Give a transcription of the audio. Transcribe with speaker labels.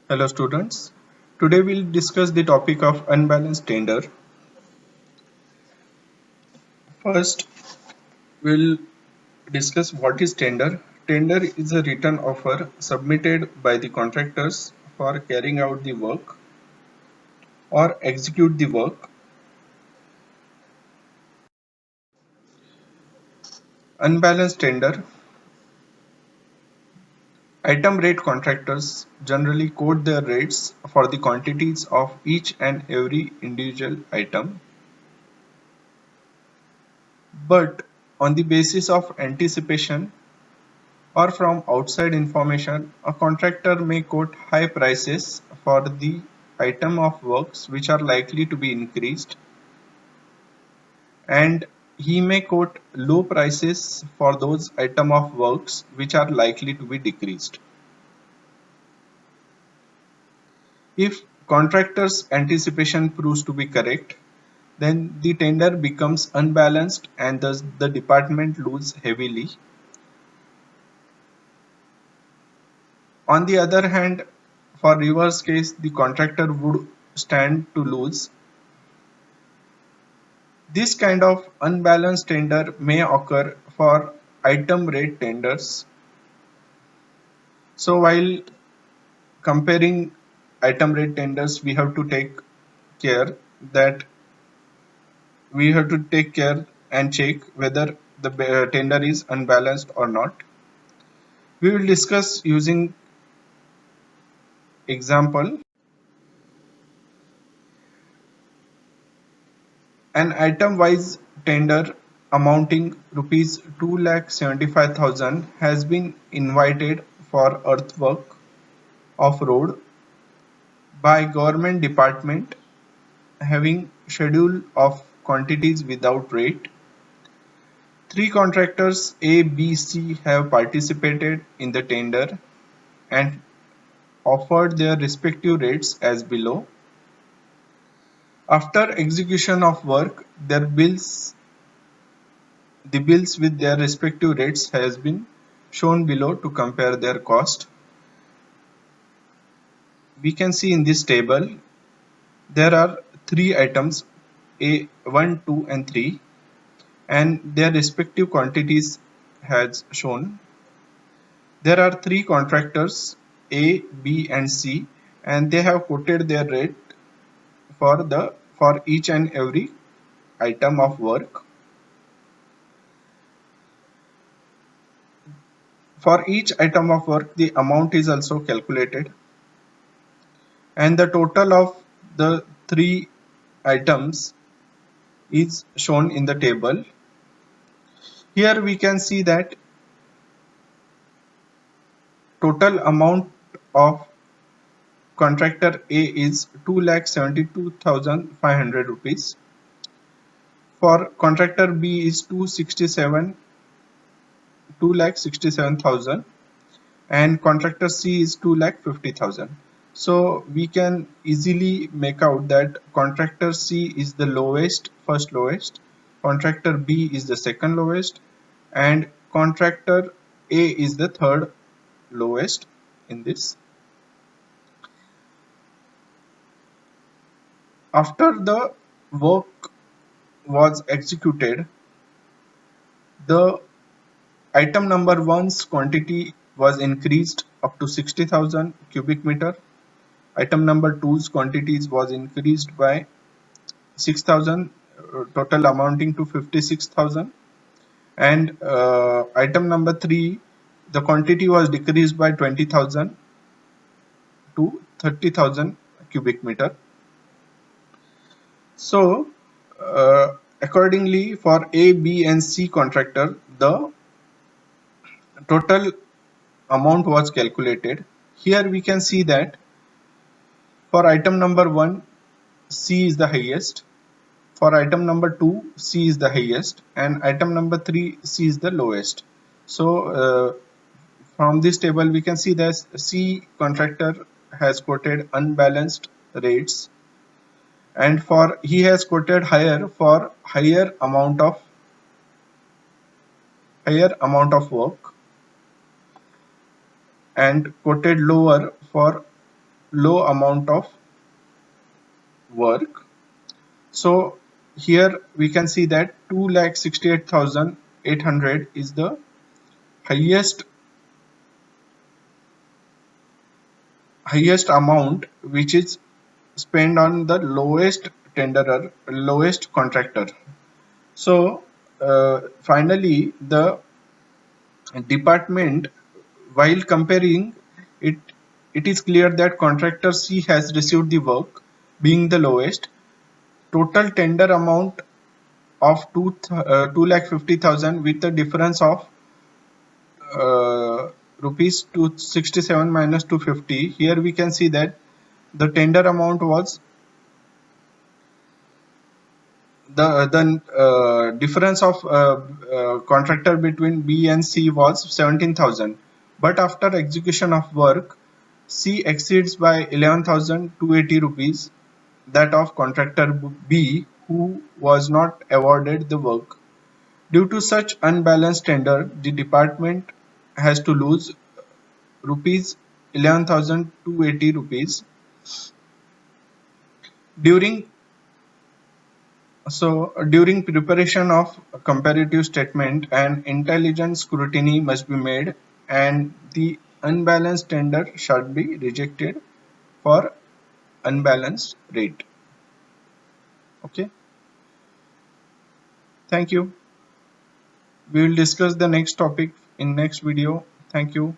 Speaker 1: Hello students. Today we'll discuss the topic of unbalanced tender. First, we'll discuss what is tender. Tender is a written offer submitted by the contractors for carrying out the work or execute the work. Unbalanced tender. Item rate contractors generally quote their rates for the quantities of each and every individual item, but on the basis of anticipation or from outside information, a contractor may quote high prices for the item of works which are likely to be increased, and he may quote low prices for those item of works which are likely to be decreased. If contractor's anticipation proves to be correct, then the tender becomes unbalanced and thus the department loses heavily. On the other hand, for reverse case, the contractor would stand to lose. This kind of unbalanced tender may occur for item rate tenders. So while comparing item rate tenders, care that we have to take care and check whether the tender is unbalanced or not. We will discuss using example. An item-wise tender amounting rupees 2,75,000 has been invited for earthwork of road by government department having schedule of quantities without rate. Three contractors A, B, C have participated in the tender and offered their respective rates as below. After execution of work, the bills with their respective rates has been shown below to compare their cost. We can see in this table there are three items A1, 2 and 3 and their respective quantities has shown. There are three contractors A, B and C and they have quoted their rate for each and every item of work. For each item of work the amount is also calculated and the total of the three items is shown in the table. Here we can see that total amount of contractor A is 2,72,500 rupees. For contractor B is 2,67,000 and contractor C is 2,50,000. So we can easily make out that contractor C is the first lowest, contractor B is the second lowest, and contractor A is the third lowest in this. After the work was executed, the item number 1's quantity was increased up to 60,000 cubic meter. Item number 2's quantities was increased by 6,000, total amounting to 56,000. And item number 3, the quantity was decreased by 20,000 to 30,000 cubic meter. So accordingly, for A, B and C contractor, the total amount was calculated. Here we can see that for item number 1, C is the highest. For item number 2, C is the highest, and item number 3, C is the lowest. So from this table we can see that C contractor has quoted unbalanced rates, and for he has quoted higher for higher amount of work and quoted lower for low amount of work. So here we can see that 2,68,800 is the highest amount which is spent on the lowest tenderer, lowest contractor. So finally the department, while comparing it, it is clear that contractor C has received the work being the lowest. Total tender amount of 2,50,000 with a difference of rupees 267 minus 250. Here we can see that the tender amount was the difference of contractor between B and C was 17,000, but after execution of work C exceeds by 11,280 rupees that of contractor B, who was not awarded the work. Due to such unbalanced tender, the department has to lose rupees 11,280 rupees. During during preparation of a comparative statement, an intelligent scrutiny must be made and the unbalanced tender should be rejected for unbalanced rate. Okay, thank you. We will discuss the next topic in next video. Thank you.